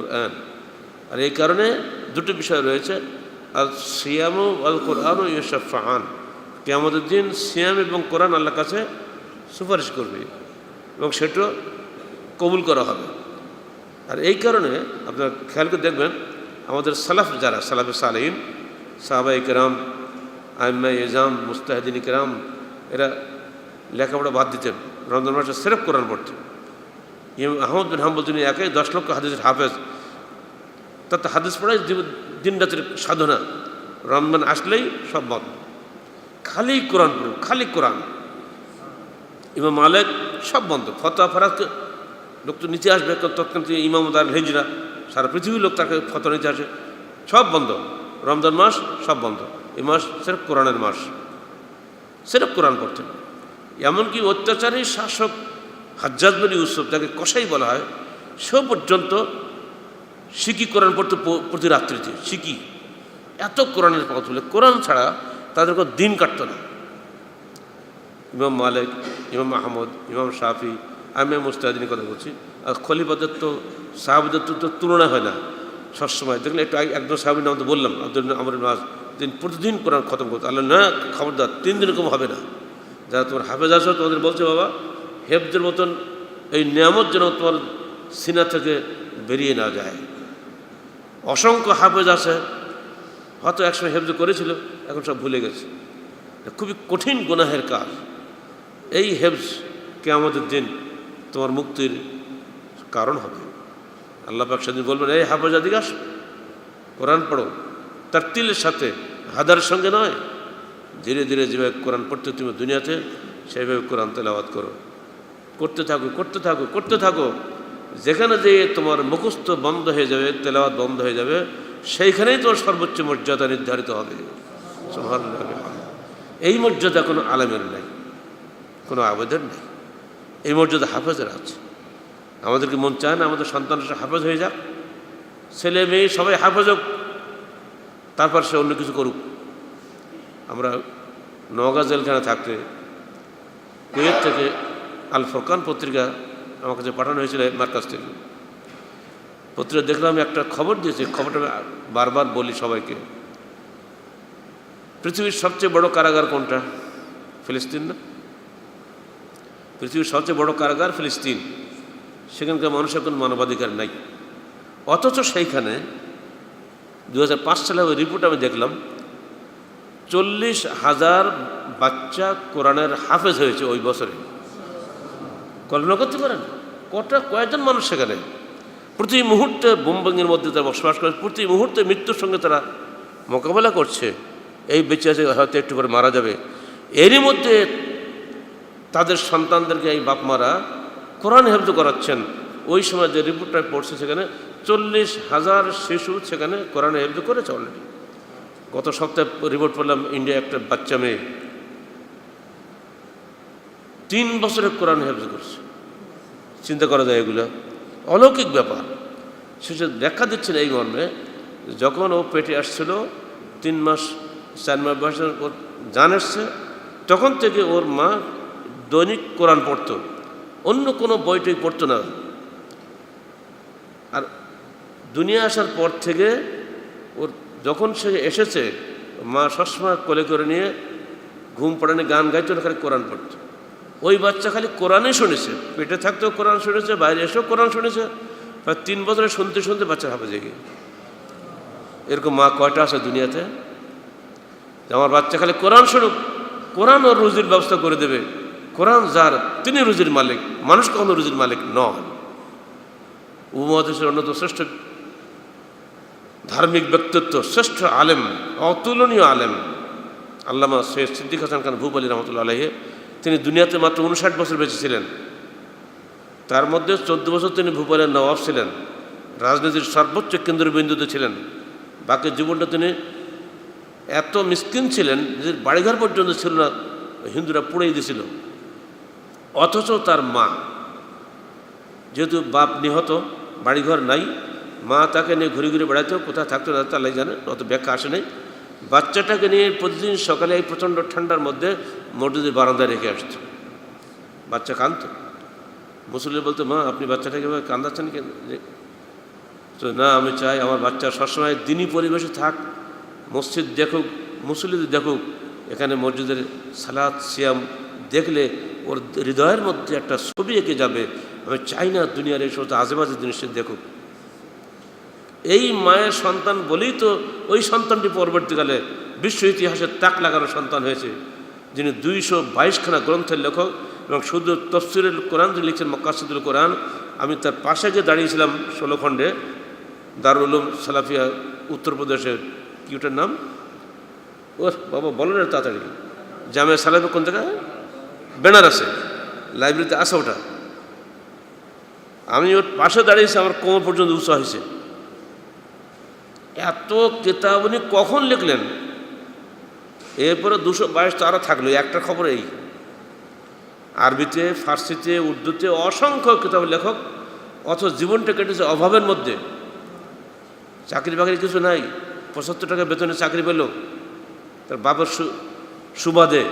কোরআন। আর এই কারণে দুটো বিষয় রয়েছে, আর সিয়ামু আল কোরআন ও ইউশাফাআন, কিয়ামতের দিন সিয়াম এবং কোরআন আল্লাহর কাছে সুপারিশ করবে এবং সেটা কবুল করা হবে। আর এই কারণে আপনারা খেয়াল করে দেখবেন, আমাদের সালাফ যারা সালাফে সালেহিন, সাহাবায়ে কেরাম, আইম্মায়ে ইজাম, মুজতাহিদিন কেরাম, এরা লেখাপড়া বাদ দিতেন, রমজান মাসে সিরফ কোরআন পড়তেন। ইমাম আহমদ বিন হাম্বল তিনি একাই 10 লক্ষ হাদিসের হাফেজ, তাতে হাদিস পড়াই দিন রাতের সাধনা। রমজান আসলেই সব বন্ধ, খালি কোরআন পড়ুন, খালি কোরআন। ইমাম মালিক সব বন্ধ, ফতোয়া ফরাজ লোক তো নিচে আসবে, তৎক্ষণ ইমাম দারুল হিজরা, সারা পৃথিবীর লোক তাকে ফতোয়া নিতে আসে, সব বন্ধ। রমজান মাস সব বন্ধ, এই মাস সিরফ কোরআনের মাস, সিরফ কোরআন পড়তেন। এমনকি অত্যাচারী শাসক হাজ্জাজ বিন ইউসুফ, যাকে কসাই বলা হয়, সে পর্যন্ত শিকি কোরআন পড়তে প্রতি রাত্রিতে শিকি, এত কোরআনের পাওয়া তুলে, কোরআন ছাড়া তাদের কোনো দিন কাটত না। ইমাম মালিক, ইমাম আহমদ, ইমাম শাফি, আমি মুস্তাহিদিনের কথা বলছি। আর খলিফাদের তো সাহাবীদের তো তুলনা হয় না। সবসময় দেখলে একটু একজন সাহাবীর নাম তো বললাম, আব্দুল আমর ইবনে আস, তিনি প্রতিদিন কোরআন খতম করতো। আল্লাহ না, খবরদার 3 দিন এরকম হবে না। যারা তোমার হাফেজ আছো তোমাদের বলছে, বাবা হেফজের মতন এই নিয়ামত যেন তোমার সিনা থেকে বেরিয়ে না যায়। অসংখ্য হাফেজ আছে, হয়তো একসময় হেফজ করেছিল, এখন সব ভুলে গেছে। খুবই কঠিন গুনাহের কাজ এই হেফজ, কিয়ামতের দিন তোমার মুক্তির কারণ হবে। আল্লাহ পাক সেদিন বলবেন, এই হাফেজ আদিকে আসো, কোরআন পড়ো, তারতিলের সাথে, হাদার সঙ্গে নয়। ধীরে ধীরে যেভাবে কোরআন পড়তে তুমি দুনিয়াতে, সেইভাবে কোরআন তেলাওয়াত করো, করতে থাকো, করতে থাকো, করতে থাকো। যেখানে যে তোমার মুখস্থ বন্ধ হয়ে যাবে, তেলাওয়াত বন্ধ হয়ে যাবে, সেইখানেই তোমার সর্বোচ্চ মর্যাদা নির্ধারিত হবে। সুবহানাল্লাহ। এই মর্যাদা কোনো আলেমের নেই, কোনো আবেদের নেই, এই মর্যাদা হাফেজের আছে। আমাদেরকে মন চায় না আমাদের সন্তানরা হাফেজ হয়ে যাক, ছেলে মেয়ে সবাই হাফেজ হোক, তারপর সে অন্য কিছু করুক। আমরা নওগাঁ জেলখানা থাকতে কুয়েত থেকে আল ফুরকান পত্রিকা আমার কাছে পাঠানো হয়েছিল মার্কাজ থেকে। পত্রিকা দেখলাম একটা খবর দিয়েছে, খবরটা বারবার বলি সবাইকে। পৃথিবীর সবচেয়ে বড় কারাগার কোনটা? ফিলিস্তিন না? পৃথিবীর সবচেয়ে বড় কারাগার ফিলিস্তিন। সেখানকার মানুষের কোনো মানবাধিকার নাই। অথচ সেইখানে 2005 সালে ওই রিপোর্ট আমি দেখলাম, 40,000 বাচ্চা কোরআনের হাফেজ হয়েছে ওই বছরে। কল্পনা করতে পারেন কয়জন মানুষ সেখানে প্রতি মুহূর্তে বোমবাঙ্গের মধ্যে তারা বসবাস করে, প্রতি মুহূর্তে মৃত্যুর সঙ্গে তারা মোকাবেলা করছে। এই বেঁচে আছে, হয়তো একটু করে মারা যাবে। এরই মধ্যে তাদের সন্তানদেরকে এই বাপ মারা কোরআন হেফজ করাচ্ছেন। ওই সময় যে রিপোর্টটা পড়ছে, সেখানে 40,000 শিশু সেখানে কোরআন হেফজ করেছে অলরেডি। গত সপ্তাহে রিপোর্ট পড়লাম, ইন্ডিয়া একটা বাচ্চা মেয়ে 3 বছরে কোরআন হেফজ করছে। চিন্তা করা যায়, এগুলো অলৌকিক ব্যাপার। সে ব্যাখ্যা দিচ্ছেন এই মর্মে, যখন ও পেটে আসছিল 3 মাস 4 মাস বয়সে ওর জান এসছে, তখন থেকে ওর মা দৈনিক কোরআন পড়তো, অন্য কোনো বইটই পড়তো না। আর দুনিয়া আসার পর থেকে ওর যখন সে এসেছে, মা সবসময় কোলে করে নিয়ে ঘুম পড়ানি গান গাইতো, খালি কোরআন পড়তো। ওই বাচ্চা খালি কোরআনই শুনেছে, পেটে থাকতেও কোরআন শুনেছে, বাইরে এসেও কোরআন শুনেছে। প্রায় 3 বছরে শুনতে শুনতে বাচ্চা হাফেজ হয়ে গিয়ে। এরকম মা কয়টা আছে দুনিয়াতে? আমার বাচ্চা খালি কোরআন শুনুক, কোরআন ওর রুজির ব্যবস্থা করে দেবে। কোরআন যার, তিনি রুজির মালিক, মানুষ কখনো রুজির মালিক নন। উপমহাদেশের অন্যতম শ্রেষ্ঠ ধার্মিক ব্যক্তিত্ব, শ্রেষ্ঠ আলেম, অতুলনীয় আলেম আল্লামা সৈয়দ সিদ্দিক হাসান খান ভূপালী রহমতুল্লাহ আলাইহি, তিনি দুনিয়াতে মাত্র 59 বছর বেঁচে ছিলেন। তার মধ্যে 14 বছর তিনি ভূপালের নবাব ছিলেন, রাজনীতির সর্বোচ্চ কেন্দ্রবিন্দুতে ছিলেন। বাকি জীবনটা তিনি এত মিসকিন ছিলেন যে বাড়িঘর পর্যন্ত ছিল না, হিন্দুরা পুড়িয়ে দিয়েছিল। অথচ তার মা, যেহেতু বাপ নিহত, বাড়িঘর নাই, মা তাকে নিয়ে ঘুরে ঘুরে বেড়াতো, কোথায় থাকতো না আল্লাহ জানে, অত ব্যাখ্যা আসে নাই। বাচ্চাটাকে নিয়ে প্রতিদিন সকালে এই প্রচণ্ড ঠান্ডার মধ্যে মসজিদের বারান্দায় রেখে আসতো। বাচ্চা কাঁদত, মুসল্লি বলতো, মা আপনি বাচ্চাটাকে কান্দাচ্ছেন কেন? তো না, আমি চাই আমার বাচ্চা সবসময় দিনী পরিবেশে থাক, মসজিদ দেখুক, মুসল্লিদের দেখুক, এখানে মসজিদের সালাত সিয়াম দেখলে ওর হৃদয়ের মধ্যে একটা ছবি এঁকে যাবে। আমি চাই না দুনিয়ার এই সমস্ত আজেবাজে জিনিসটা দেখুক। এই মায়ের সন্তান বলেই তো ওই সন্তানটি পরবর্তীকালে বিশ্ব ইতিহাসে তাক লাগানো সন্তান হয়েছে, যিনি 222খানা গ্রন্থের লেখক এবং শুধু তফসিরুল কোরআন যিনি লিখছেন, মাকাসিদুল কোরআন। আমি তার পাশে গিয়ে দাঁড়িয়েছিলাম 16 খণ্ডে, দারুল উলুম সালাফিয়া উত্তরপ্রদেশের, কি ওটার নাম, ও বাবা বলো না তাড়াতাড়ি, জামিয়া সালাফি কোন জায়গায়, বেনারসে, লাইব্রেরিতে আসা ওটা। আমি ওর পাশে দাঁড়িয়েছি, আমার কোমর পর্যন্ত উঁচা হয়েছে। এত কিতাব উনি কখন লিখলেন? এরপরে 222 তো আরও থাকলো। একটা খবর এই, আরবিতে, ফার্সিতে, উর্দুতে অসংখ্য কিতাব লেখক, অথচ জীবনটা কেটেছে অভাবের মধ্যে। চাকরি বাকরি কিছু নাই, 75 টাকা বেতনে চাকরি পেল তার বাবার সুবাদে।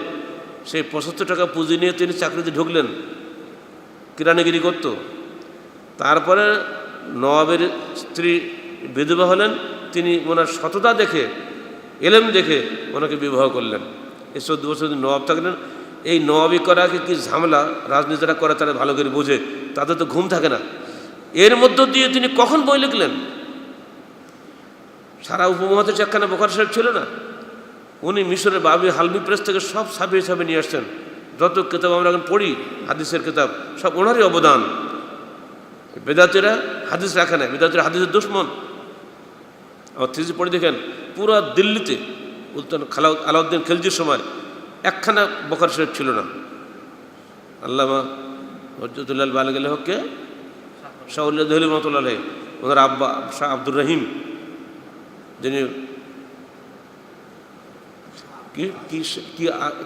সেই 75 টাকা পুঁজি নিয়ে তিনি চাকরিতে ঢুকলেন, কিরানিগিরি করত। তারপরে নবাবের স্ত্রী বিধবা হলেন, তিনি ওনার সততা দেখে, এলেম দেখে ওনাকে বিবাহ করলেন। এই 14 বছর নবাব থাকলেন। এই নবাবি করা কি ঝামেলা রাজনীতিরা করে, তারা ভালো করে বোঝে, তাদের তো ঘুম থাকে না। এর মধ্য দিয়ে তিনি কখন বই লিখলেন? সারা উপমহাদেশে একখানা বোখারি শরীফ ছিল না। উনি মিশরের বাবি হালমি প্রেস থেকে সব ছাপিয়ে নিয়ে আসছেন। যত কিতাব আমরা এখন পড়ি, হাদিসের কিতাব, সব ওনারই অবদান। বেদাতিরা হাদিস রাখে না, বেদাতিরা হাদিসের দুশ্মন। আমার থিসিস পড়ে দেখেন, পুরো দিল্লিতে আলাউদ্দিন খিলজির সময় একখানা বোখারি শরীফ ছিল না। আল্লামা হজ্জতুল্লাহ বালেগেলে হককে শাহুল্লাহ দহলি রহমতুল্লাহ আলাইহি, ওনার আব্বা শাহ আব্দুর রহিম, যিনি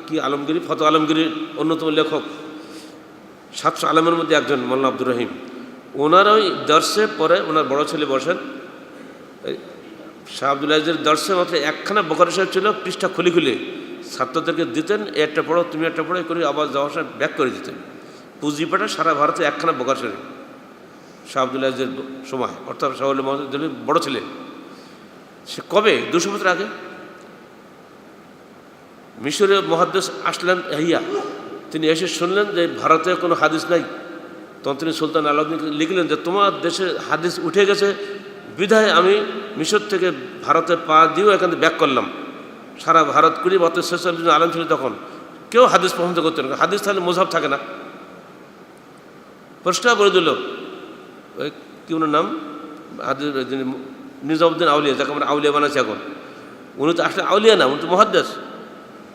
কি আলমগিরি, ফতো আলমগিরির অন্যতম লেখক, 700 আলমের মধ্যে একজন মোল্লা আব্দুর রহিম। ওনার ওই দর্শে পরে ওনার বড় ছেলে বসেন, শাহ আব্দুল আজিজের দর্শে মাত্র একখানা বোখারি শরীফ ছিল, পৃষ্ঠা খুলে খুলে ছাত্রদেরকে দিতেন, একটা পড়ো তুমি একটা পড়ো করে আবার যাওয়া আসা ব্যাক করে দিতেন। পুঁজিপাটা সারা ভারতে একখানা বোখারি শরীফ, শাহ আব্দুল আজিজের সময়, অর্থাৎ শাহুল মোহাম্মদ বড় ছেলে। সে কবে? 200 বছর আগে। মিশরে মুহাদ্দিস আসলেন হিয়া, তিনি এসে শুনলেন যে ভারতে কোনো হাদিস নাই। তখন তিনি সুলতান আলাউদ্দিন লিখলেন যে তোমার দেশে হাদিস উঠে গেছে, বিধায় আমি মিশর থেকে ভারতে পা দিয়েও এখান থেকে ব্যাক করলাম। সারা ভারত 20-42 জন আলেম ছিল তখন, কেউ হাদিস পছন্দ করতেন না। হাদিস তাহলে মযহাব থাকে না। পরিষ্কার করে দিল, ওই কি ওনার নাম, হাদিস নিজামউদ্দিন আউলিয়া, যাকে আমরা আউলিয়া বানাচ্ছি এখন। উনি তো আসলে আউলিয়া না, উনি তো মুহাদ্দিস,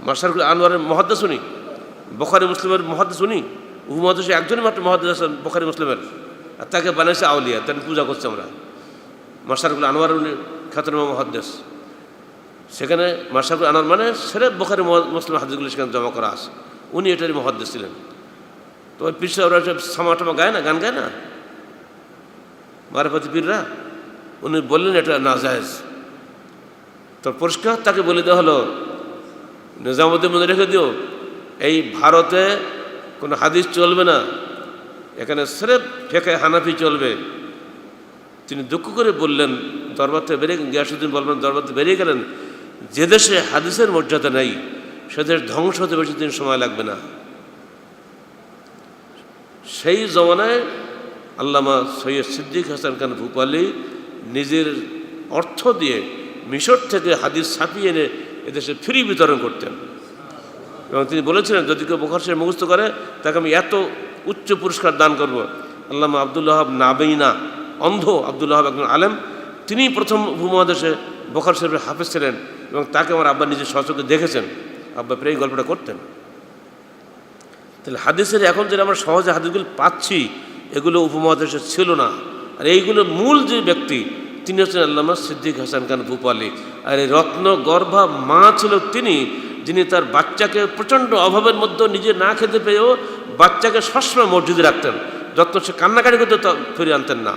মাশারকুল আনোয়ারের মুহাদ্দিস উনি, বুখারী মুসলিমের মুহাদ্দিস উনি। উপমহাদেশে একজনই মাত্র মুহাদ্দিস আছেন বুখারী মুসলিমের, আর তাকে বানাইছে আউলিয়া, তাকে পূজা করছি আমরা। মাশারকুল আনোয়ার উনি খ্যাতনামা মুহাদ্দিস। সেখানে মাশারকুল আনোয়ার মানে সেরে বুখারী মুসলিম হাদিসগুলো সেখানে জমা করা আছে, উনি এটারই মুহাদ্দিস ছিলেন। তো ওই পিসা ওরা সামাটামা গায় না, গান গায় না মারফতি পীররা, উনি বললেন এটা নাজায়েজ। তো পরিষ্কার তাকে বলে দেওয়া হলো, নিজামুদ্দিন মনে রেখে দিও, এই ভারতে কোনো হাদিস চলবে না, এখানে স্রেফ ফেকে হানাফি চলবে। তিনি দুঃখ করে বললেন, দরবারতে বেরিয়ে গিয়াসুদ্দিন বলবেন দরবারতে বেরিয়ে গেলেন, যে দেশে হাদিসের মর্যাদা নেই সে দেশ ধ্বংস হতে বেশি দিন সময় লাগবে না। সেই জমানায় আল্লামা সৈয়দ সিদ্দিক হাসান খান ভূপালী নিজের অর্থ দিয়ে মিশর থেকে হাদিস ছাপিয়ে এনে এদেশে ফ্রি বিতরণ করতেন। এবং তিনি বলেছিলেন, যদি কেউ বুখারী শরীফ মুখস্থ করে তাকে আমি এত উচ্চ পুরস্কার দান করব। আল্লামা আব্দুল ওয়াহাব নাবিনা, অন্ধ আব্দুল ওয়াহাব একজন আলেম, তিনি প্রথম উপমহাদেশে বুখারী শরীফের হাফেজ ছিলেন এবং তাকে আমার আব্বা নিজের সচক্ষে দেখেছেন। আব্বা প্রায় এই গল্পটা করতেন। তাহলে হাদিসের এখন যেটা আমরা সহজে হাদিসগুলো পাচ্ছি, এগুলো উপমহাদেশে ছিল না। আর এইগুলো মূল যে ব্যক্তি তিনি হচ্ছেন আল্লামা সিদ্দিক হাসান খান ভূপালী। আর এই রত্ন গর্ভা মা ছিল তিনি, যিনি তার বাচ্চাকে প্রচণ্ড অভাবের মধ্যে নিজে না খেতে পেয়েও বাচ্চাকে সবসময় মসজিদে রাখতেন। যত সে কান্নাকাটি করতে ফিরে আনতেন না।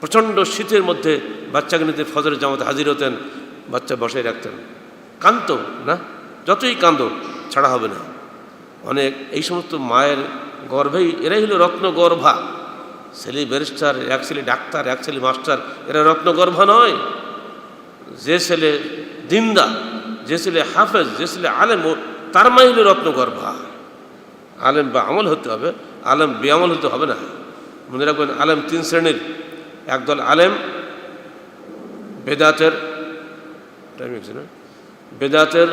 প্রচণ্ড শীতের মধ্যে বাচ্চাকে নিতে ফজরের জামাতে হাজির হতেন, বাচ্চা বসাই রাখতেন। কান্ত না, যতই কান্দ ছাড়া হবে না। অনেক এই সমস্ত মায়ের গর্ভেই এরাই হলো রত্ন গর্ভা, ছেলে ব্যারিস্টার, এক ছেলে ডাক্তার, এক ছেলে মাস্টার, এরা রত্নগর্ভা নয়। যে ছেলে দিনদার, যে ছেলে হাফেজ, যে ছেলে আলেম, তার মাই হলো রত্নগর্ভা। আলেম বা আমল হতে হবে, আলেম বেআমল হতে হবে না। মনে রাখবেন, আলেম তিন শ্রেণীর। একদল আলেম বেদাতের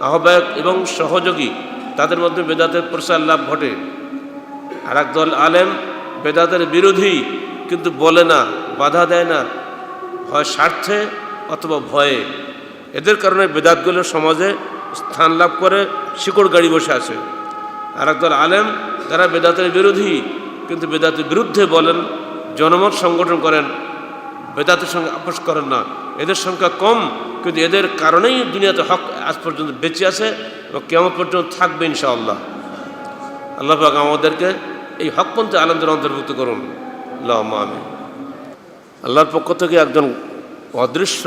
আহ্বায়ক এবং সহযোগী, তাদের মধ্যে বেদাতের প্রসার লাভ ঘটে। আর একদল আলেম বেদাতের বিরোধী, কিন্তু বলে না, বাধা দেয় না, হয় স্বার্থে অথবা ভয়ে। এদের কারণে বেদাতগুলো সমাজে স্থান লাভ করে, শিকড় গাড়ি বসে আছে। আর একদল আলেম যারা বেদাতের বিরোধী, কিন্তু বেদাতের বিরুদ্ধে বলেন, জনমত সংগঠন করেন, বেদাতের সঙ্গে আপোষ করেন না। এদের সংখ্যা কম, কিন্তু এদের কারণেই দুনিয়াতে হক আজ পর্যন্ত বেঁচে আছে এবং কিয়ামত পর্যন্ত থাকবে ইনশাআল্লাহ। আল্লাহ পাক আমাদেরকে এই হকপন্থী আলেমদের অন্তর্ভুক্ত করুন, আল্লাহুম্মা আমিন। আল্লাহর পক্ষ থেকে একজন অদৃশ্য